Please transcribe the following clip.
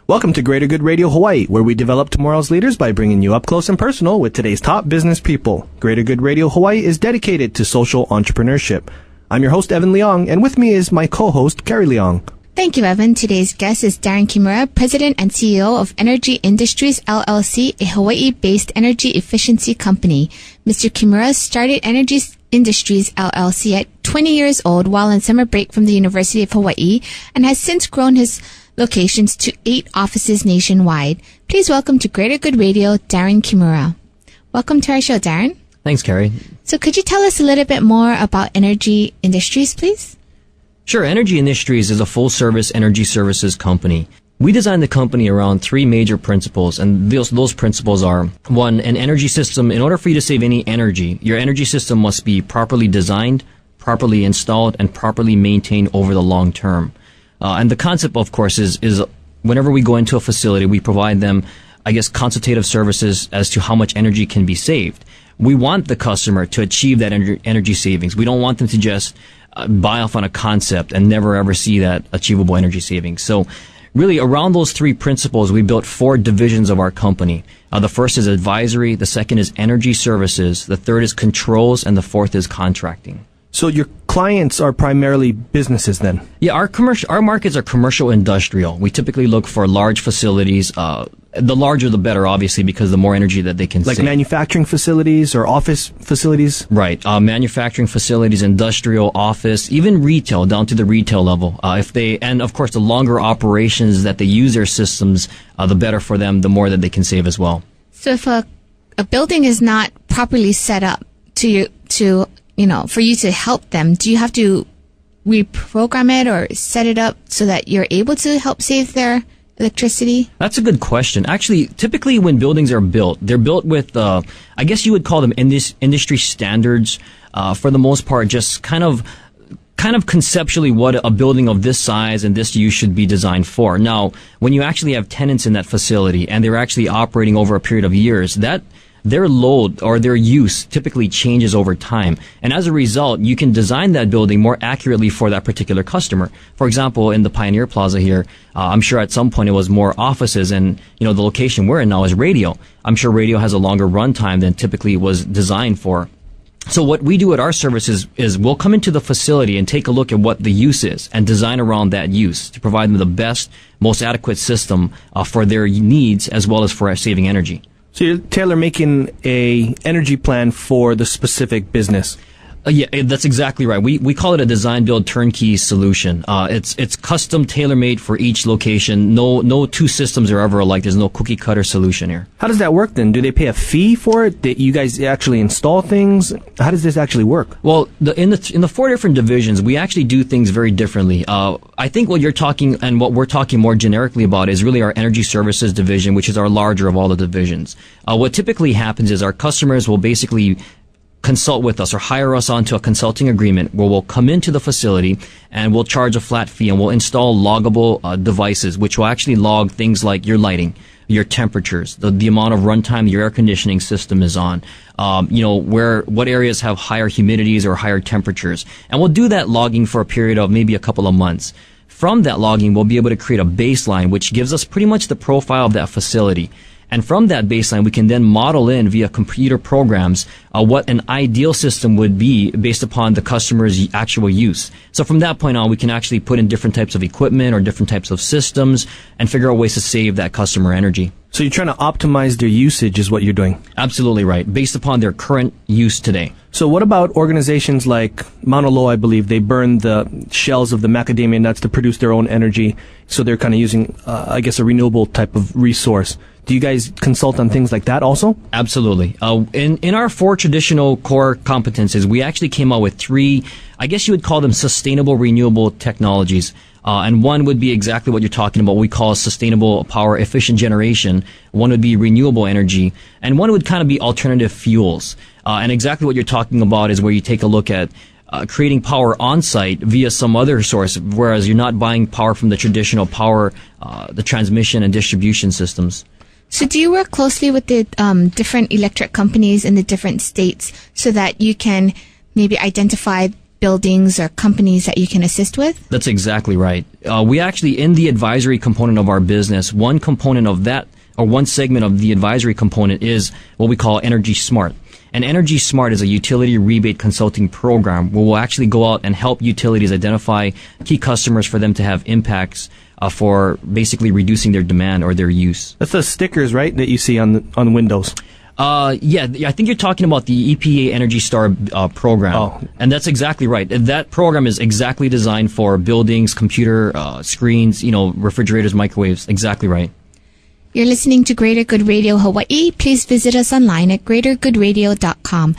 Welcome to Greater Good Radio Hawaii, where we develop tomorrow's leaders by bringing you up close and personal with today's top business people. Greater Good Radio Hawaii is dedicated to social entrepreneurship. I'm your host, Evan Leong, and with me is my co-host, Carrie Leong. Thank you, Evan. Today's guest is Darren Kimura, President and CEO of Energy Industries, LLC, a Hawaii-based energy efficiency company. Mr. Kimura started Energy Industries, LLC at 20 years old while on summer break from the University of Hawaii and has since grown his locations to 8 offices nationwide. Please welcome to Greater Good Radio, Darren Kimura. Welcome to our show, Darren. Thanks, Carrie. So could you tell us a little bit more about Energy Industries, please? Sure. Energy Industries is a full-service energy services company. We designed the company around 3 major principles, and those principles are, 1, an energy system. In order for you to save any energy, your energy system must be properly designed, properly installed, and properly maintained over the long term. And the concept, of course, is whenever we go into a facility, we provide them, consultative services as to how much energy can be saved. We want the customer to achieve that energy savings. We don't want them to just buy off on a concept and never ever see that achievable energy savings. So really, around those 3 principles, we built 4 divisions of our company. The first is advisory, the second is energy services, the third is controls, and the fourth is contracting. So your clients are primarily businesses then? Yeah, our markets are commercial industrial. We typically look for large facilities. The larger the better, obviously, because the more energy that they can save. Like manufacturing facilities or office facilities? Right. Manufacturing facilities, industrial, office, even retail, down to the retail level. And of course, the longer operations that they use their systems, the better for them, the more that they can save as well. So if a building is not properly set up for you to help them, do you have to reprogram it or set it up so that you're able to help save their electricity? That's a good question. Actually, typically when buildings are built, they're built with, you would call them industry standards. For the most part, just kind of conceptually what a building of this size and this use should be designed for. Now, when you actually have tenants in that facility and they're actually operating over a period of years, their load or their use typically changes over time. And as a result, you can design that building more accurately for that particular customer. For example, in the Pioneer Plaza here, I'm sure at some point it was more offices, and the location we're in now is radio. I'm sure radio has a longer runtime than typically was designed for. So what we do at our services is we'll come into the facility and take a look at what the use is and design around that use to provide them the best, most adequate system for their needs as well as for saving energy. So you're tailor-making a energy plan for the specific business. Yeah, that's exactly right. We call it a design build turnkey solution. It's custom tailor-made for each location. No 2 systems are ever alike. There's no cookie cutter solution here. How does that work then? Do they pay a fee for it? Do you guys actually install things? How does this actually work? Well, in the 4 different divisions, we actually do things very differently. I think what you're talking and what we're talking more generically about is really our energy services division, which is our larger of all the divisions. What typically happens is our customers will basically consult with us or hire us onto a consulting agreement where we'll come into the facility and we'll charge a flat fee and we'll install loggable devices, which will actually log things like your lighting, your temperatures, the amount of runtime your air conditioning system is on, what areas have higher humidities or higher temperatures. And we'll do that logging for a period of maybe a couple of months. From that logging, we'll be able to create a baseline, which gives us pretty much the profile of that facility. And from that baseline, we can then model in via computer programs what an ideal system would be based upon the customer's actual use. So from that point on, we can actually put in different types of equipment or different types of systems and figure out ways to save that customer energy. So you're trying to optimize their usage is what you're doing? Absolutely right, based upon their current use today. So what about organizations like Mauna Loa, I believe? They burn the shells of the macadamia nuts to produce their own energy. So they're kind of using, a renewable type of resource. Do you guys consult on things like that also? Absolutely. In our 4 traditional core competencies, we actually came out with 3, you would call them sustainable renewable technologies. And one would be exactly what you're talking about, what we call sustainable power efficient generation. One would be renewable energy. And one would kind of be alternative fuels. And exactly what you're talking about is where you take a look at creating power on-site via some other source, whereas you're not buying power from the traditional power, the transmission and distribution systems. So do you work closely with the different electric companies in the different states so that you can maybe identify buildings or companies that you can assist with? That's exactly right. We actually, in the advisory component of our business, one component of that, or one segment of the advisory component is what we call Energy Smart. And Energy Smart is a utility rebate consulting program where we'll actually go out and help utilities identify key customers for them to have impacts for basically reducing their demand or their use. That's the stickers, right, that you see on windows? Yeah, I think you're talking about the EPA Energy Star program. Oh. And that's exactly right. That program is exactly designed for buildings, computer screens, refrigerators, microwaves. Exactly right. You're listening to Greater Good Radio Hawaii. Please visit us online at greatergoodradio.com.